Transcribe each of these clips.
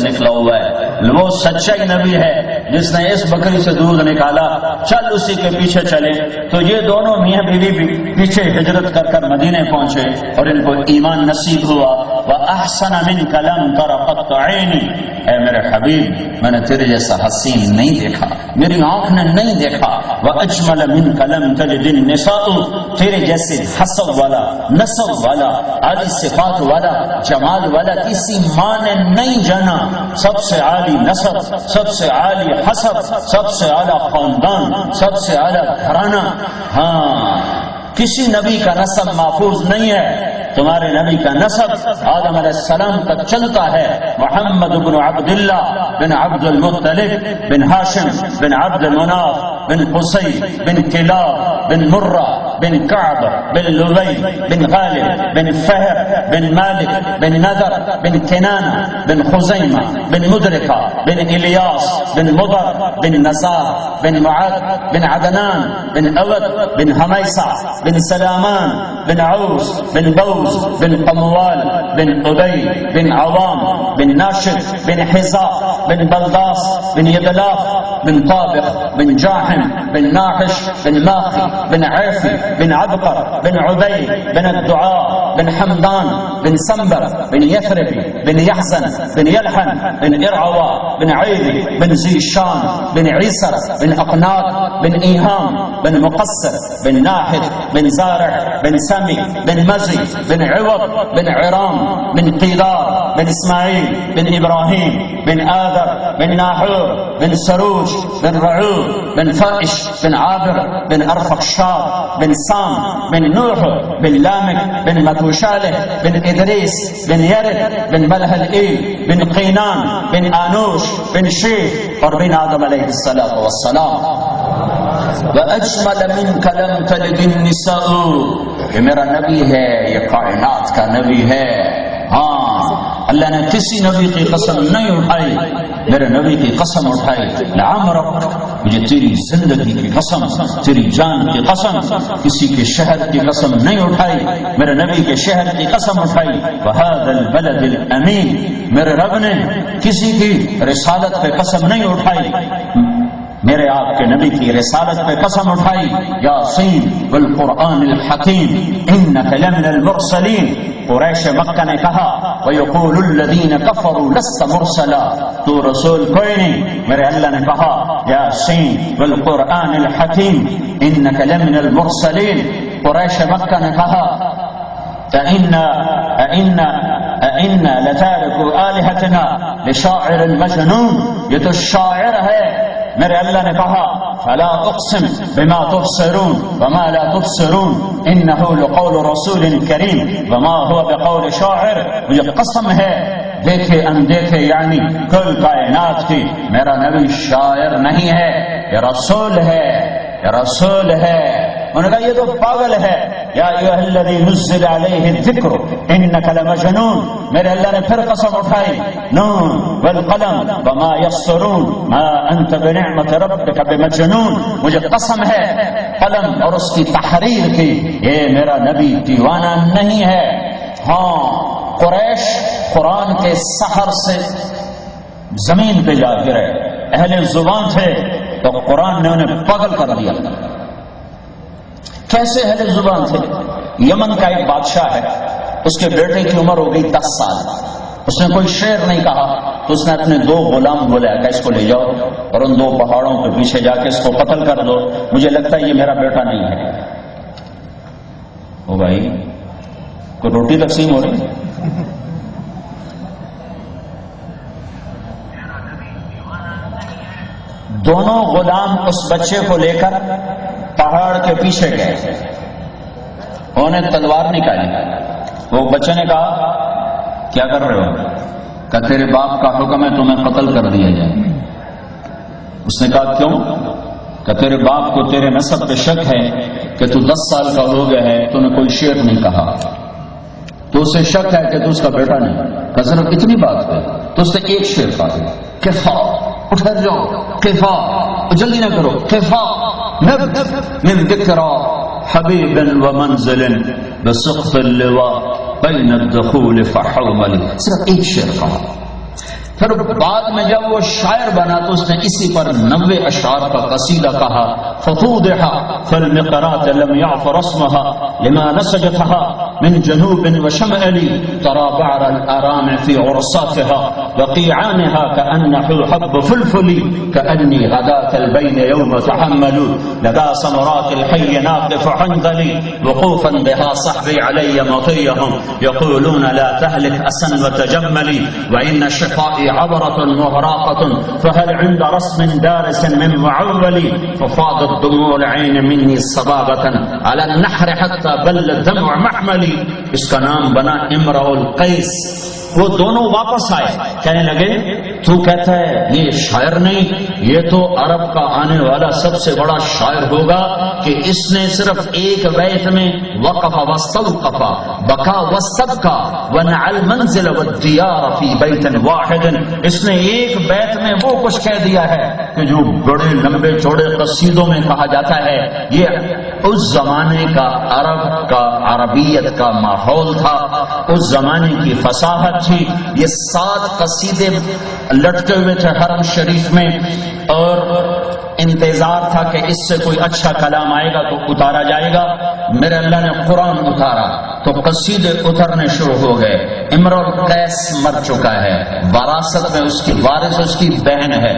نکلا ہوا ہے، وہ سچائی نبی ہے جس نے اس بکری سے دودھ نکالا، چل اسی کے پیچھے چلے۔ تو یہ دونوں میاں بیوی بھی پیچھے ہجرت کر کر مدینے پہنچے اور ان کو ایمان نصیب ہوا۔ وَأَحْسَنَ مِنْكَ لَمْ تَرَ قَطُّ عَيْنِي، اے میرے حبیب میں نے تیرے جیسا حسین نہیں دیکھا، میری آنکھ نے نہیں دیکھا۔ وَأَجْمَلَ مِنْكَ لَمْ تَلِدِ النِّسَاءُ، تیرے جیسے حسب والا، نسب والا، عالی صفات والا، جمال والا کسی ماں نے نہیں جانا۔ سب سے عالی نسب، سب سے عالی حسب، سب سے اعلیٰ خاندان، سب سے اعلیٰ گھرانہ۔ ہاں کسی نبی کا نسب محفوظ نہیں ہے، تمہارے نبی کا نسب آدم علیہ السلام تک چلتا ہے۔ محمد بن عبداللہ بن عبد المطلب بن ہاشم بن عبد مناف بن قصی بن کلاب بن مرہ بن کعب بن لبی بن غالب بن فہر بن مالک بن نذر بن کنانہ بن خزیمہ بن مدرکہ بن الیاس بن مضر بن نزار بن معد بن عدنان بن اود بن حمیسہ بن سلامان بن عوس بن بوز بن قموال بن ابی بن عوام بن ناشد بن حزاء بن بلداس بن یدلاف بن طابق بن جاحم بن ناحش بن ماخي بن عيفي بن عبقر بن عبيد بن الدعاء بن حمدان بن سنبر بن يثرب بن يحزن بن يلحن بن إرعوى بن عيدي بن زيشان بن عيسر بن أقناط بن إيهام بن مقصر بن ناحد بن زارع بن سمي بن مزي بن عوض بن عرام بن قيدار بن إسماعيل بن إبراهيم بن آذر بن ناحور بن سروج بن رعوب بن فائش بن عابر بن أرفخشاد بن سام بن نوح بن لامك بن متوشالح بن إدريس بن يرد بن ملهلئيل بن قينان بن آنوش بن شيخ اور بن آدم علیہ الصلاة والسلام۔ وَأَجْمَلَ مِنْكَ لَمْ تَلِدِ النِّسَاءُ، یہ میرا نبی ہے، یہ کائنات کا نبی ہے۔ ہاں اللہ نے کسی نبی کی قسم نہیں اٹھائی، میرے نبی کی قسم اٹھائی۔ لعمرک، مجھے تیری زندگی کی قسم، تیری جان کی قسم، کسی کے شہر کی قسم نہیں اٹھائی، میرے نبی کے شہر کی قسم اٹھائی۔ وَهَذَا الْبَلَدِ الْأَمِينِ، میرے رب نے کسی کی رسالت پہ قسم نہیں اٹھائی، میرے آپ کے نبی کی رسالت پہ قسم اٹھائی۔ یاسین والقرآن الحکیم انک لمن المرسلین، قریش مکہ نے کہا وَيَقُولُ الَّذِينَ كَفَرُوا لَسْتَ مُرْسَلًا، تو رسول کوئی نہیں، میرے اللہ نے کہا یاسین والقرآن الحکیم انک لمن المرسلین۔ قریش مکہ نے کہا أَإِنَّا لَتَارِكُوا آلِهَتِنَا لِشَاعِرٍ مَجْنُونٍ، یہ تو شاعر ہے۔ میرے اللہ نے کہا فَلَا أُقْسِمْ بِمَا تُبْصِرُونَ وَمَا لَا تُبْصِرُونَ إِنَّهُ لَقَوْلُ رَسُولٍ كَرِيمٍ وَمَا هُوَ بِقَوْلِ شَاعِرٍ، مجھے قسم ہے دیکھے اندیکھے یعنی کل کائنات کی، میرا نبی شاعر نہیں ہے، یہ رسول ہے، یہ رسول ہے۔ انہوں نے کہا یہ تو پاگل ہے۔ یا ایھا الذی نزل علیہ الذکر انک لمجنون، میرے اللہ نے پھر قسم اٹھائی نون والقلم وما یسطرون ما انت بنعمت ربک بمجنون، مجھے قسم ہے قلم اور اس کی تحریر کی، یہ میرا نبی دیوانہ نہیں ہے۔ ہاں قریش قرآن کے سحر سے زمین پہ جا گرے، اہل زبان تھے تو قرآن نے انہیں پاگل کر دیا۔ کیسے اہل زبان تھے؟ یمن کا ایک بادشاہ ہے، اس کے بیٹے کی عمر ہو گئی 10 سال، اس نے کوئی شعر نہیں کہا تو اس نے اپنے 2 غلام بولا کہ اس کو لے جاؤ اور ان 2 پہاڑوں کے پیچھے جا کے اس کو قتل کر دو، مجھے لگتا ہے یہ میرا بیٹا نہیں ہے۔ او بھائی کوئی روٹی تقسیم ہو رہی؟ دونوں غلام اس بچے کو لے کر پہاڑ کے پیچھے گئے، انہوں نے تلوار نکالی، وہ بچے نے کہا کیا کر رہے ہو؟ کہ تیرے باپ کا حکم ہے تمہیں قتل کر دیا جائے۔ اس نے کہا کیوں؟ کہ تیرے باپ کو تیرے نسب پہ شک ہے کہ تو 10 سال کا ہو گیا ہے، تو نے کوئی شعر نہیں کہا، تو اسے شک ہے کہ تو اس کا بیٹا نہیں۔ کہ صرف اتنی بات ہے تو اس نے ایک شعر کہا، کفا، اٹھر جاؤ، کفا، جلدی نہ کرو، کفا نبت من ذکرى حبیب ومنزل بسقط اللواء بین الدخول فحومل، صرف ایک شعر کہا۔ پھر بعد میں جب وہ شاعر بنا تو اس نے اسی پر 90 اشعار کا قصیدہ کہا. ففوضحا فالمقرات لم يعف رسمها لما نسجتها من جنوب وشمال ترى بعر الآرام في عرصاتها وقيعانها كأنه حب فلفل كأني غداة البين يوم تحمل لدى سمرات الحي ناقف حنظلي وقوفا بها صحبي علي مطيهم يقولون لا تهلك أسا وتجملي وإن شفائي عبرة مغراقة فهل عند رسم دارس من معولي ففاضت دموع العين مني صبابة على النحر حتى بل الدمع محملي. اس کا نام بنا امرؤ القیس. وہ دونوں واپس آئے, کہنے لگے تو کہتا ہے یہ شاعر نہیں, یہ تو عرب کا آنے والا سب سے بڑا شاعر ہوگا کہ اس نے صرف ایک بیت میں وقف واستوقف بکا واستبکا ونع المنزل والدیار فی بیت واحد. اس نے ایک بیت میں وہ کچھ کہہ دیا ہے کہ جو بڑے لمبے چوڑے قصیدوں میں کہا جاتا ہے. یہ اس زمانے کا عرب کا عربیت کا ماحول تھا, اس زمانے کی فصاحت تھی. یہ 7 قصیدے لٹکے ہوئے تھے حرم شریف میں, اور انتظار تھا کہ اس سے کوئی اچھا کلام آئے گا تو اتارا جائے گا. میرے اللہ نے قرآن اتارا تو قصیدے اترنے شروع ہو گئے. امرؤ القیس مر چکا ہے, وراثت میں اس کی وارث اس کی بہن ہے.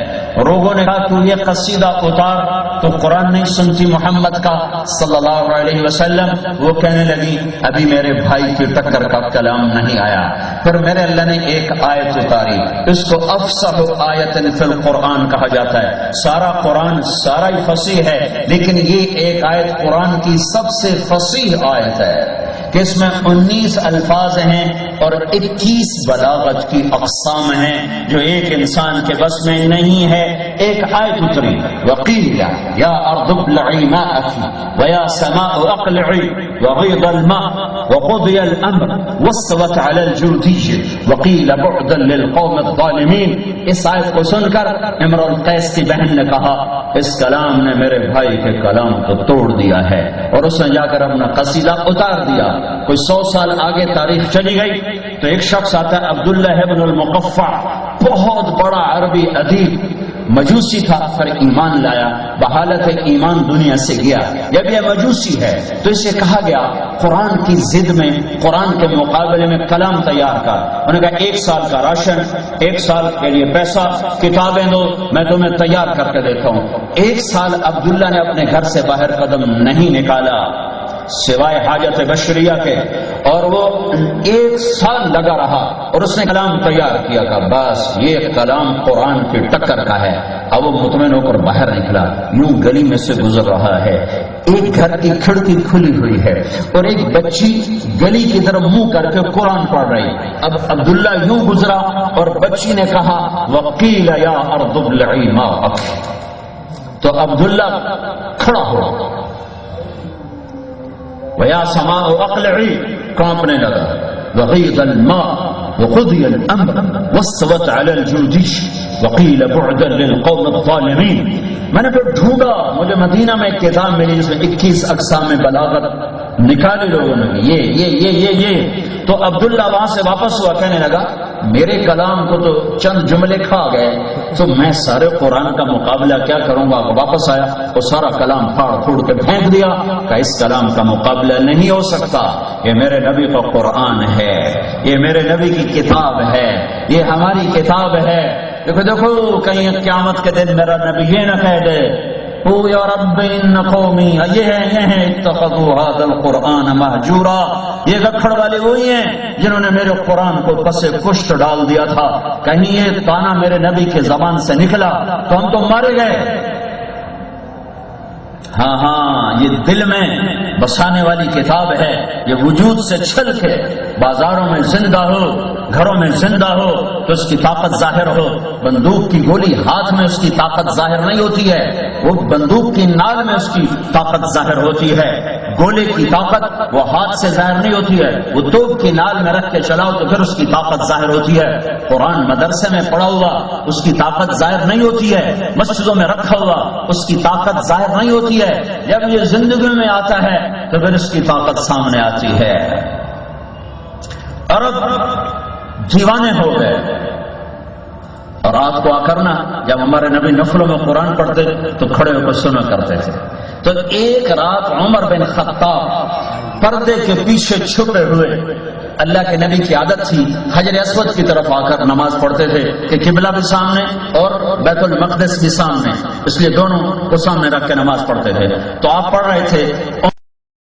لوگوں نے کہا تو یہ قصیدہ اتار, تو قرآن نہیں سنتی محمد کا صلی اللہ علیہ وسلم. وہ کہنے لگی ابھی میرے بھائی کی ٹکر کا کلام نہیں آیا. پھر میرے اللہ نے ایک آیت اتاری, اس کو افصح آیت فی القرآن کہا جاتا ہے. سارا قرآن سارا ہی فصیح ہے, لیکن یہ ایک آیت قرآن کی سب سے فصیح آیت ہے کہ اس میں 19 الفاظ ہیں اور 21 بلاغت کی اقسام ہیں جو ایک انسان کے بس میں نہیں ہے. ایک آیت اتری وقیل یا ارض ابلعی ماءک ویا سماء اقلعی وغیض الماء وقضی الامر واستوت علی الجودی وقیل بعدا للقوم الظالمین. اس آیت کو سن کر امرؤ القیس کی بہن نے کہا اس کلام نے میرے بھائی کے کلام کو توڑ دیا ہے, اور اس نے جا کر اپنا قصیدہ اتار دیا. کوئی 100 سال آگے تاریخ چلی گئی تو ایک شخص آتا ہے عبداللہ ابن المقفع, بہت بڑا عربی ادیب, مجوسی تھا, پھر ایمان لایا, بحالت ایمان دنیا سے گیا. جب یہ مجوسی ہے تو اسے کہا گیا قرآن کی ضد میں, قرآن کے مقابلے میں کلام تیار کر. انہوں نے کہا 1 سال کا راشن, 1 سال کے لیے پیسہ, کتابیں دو, میں تمہیں تیار کر کے دیتا ہوں. 1 سال عبداللہ نے اپنے گھر سے باہر قدم نہیں نکالا سوائے حاجت بشریہ کے, اور وہ 1 سال لگا رہا اور اس نے کلام تیار کیا. کہ بس یہ کلام قرآن کی ٹکر کا ہے. اب وہ مطمئن ہو کر باہر نکلا, یوں گلی میں سے گزر رہا ہے. ایک گھر کی کھڑکی کھلی ہوئی ہے اور ایک بچی گلی کی طرف منہ کر کے قرآن پڑھ رہی. اب عبداللہ یوں گزرا اور بچی نے کہا وقیل یا ارض ابلعی ماءک, تو عبداللہ کھڑا ہوا وَيَا سَمَاءُ أَقْلِعِي, کانپنے لگا. وَغِيضَ الْمَاءُ وَقُضِيَ الْأَمْرُ وَاسْتَوَتْ عَلَى الْجُودِيِّ وَقِيلَ بُعْدًا لِلْقَوْمِ الظَّالِمِينَ. میں نے پھر ڈھونڈا, مجھے مدینہ میں ایک کتاب ملی جس میں 21 اقسام بلاغت نکالے لوگوں نے, یہ تو عبداللہ وہاں سے واپس ہوا, کہنے لگا میرے کلام کو تو چند جملے کھا گئے, تو میں سارے قرآن کا مقابلہ کیا کروں گا. واپس آیا وہ سارا کلام پھاڑ پھوڑ کے پھینک دیا کہ اس کلام کا مقابلہ نہیں ہو سکتا. یہ میرے نبی کا قرآن ہے, یہ میرے نبی کی کتاب ہے, یہ ہماری کتاب ہے. دیکھو کہیں قیامت کے دن میرا نبی یہ نہ کہہ دے او یا رب ان قومی یہ ہیں اتخذوا هذا القرآن مہجورا. یہ گکھڑ والے وہی ہیں جنہوں نے میرے قرآن کو پس کشت ڈال دیا تھا. کہیں یہ تانا میرے نبی کے زبان سے نکلا تو ہم تو مارے گئے. ہاں یہ دل میں بسانے والی کتاب ہے. یہ وجود سے چھل کے بازاروں میں زندہ ہو, گھروں میں زندہ ہو تو اس کی طاقت ظاہر ہو. بندوق کی گولی ہاتھ میں اس کی طاقت ظاہر نہیں ہوتی ہے, وہ بندوق کی نال میں اس کی طاقت ظاہر ہوتی ہے. گولے کی طاقت وہ ہاتھ سے ظاہر نہیں ہوتی ہے, وہ توپ کی نال میں رکھ کے چلاؤ تو پھر اس کی طاقت ظاہر ہوتی ہے. قرآن مدرسے میں پڑھا ہوا اس کی طاقت ظاہر نہیں ہوتی ہے, مسجدوں میں رکھا ہوا اس کی طاقت ظاہر نہیں ہوتی ہے. جب یہ زندگی میں آتا ہے تو پھر اس کی طاقت سامنے آتی ہے. عرب دیوانے ہو گئے, اور رات کو آ کر نا جب ہمارے نبی نفلوں میں قرآن پڑھتے تو کھڑے ہو کر سنا کرتے تھے. تو ایک رات عمر بن خطاب پردے کے پیچھے چھپے ہوئے، اللہ کے نبی کی عادت تھی حجر اسود کی طرف آ کر نماز پڑھتے تھے کہ قبلہ بھی سامنے اور بیت المقدس بھی سامنے، اس لیے دونوں کو سامنے رکھ کے نماز پڑھتے تھے. تو آپ پڑھ رہے تھے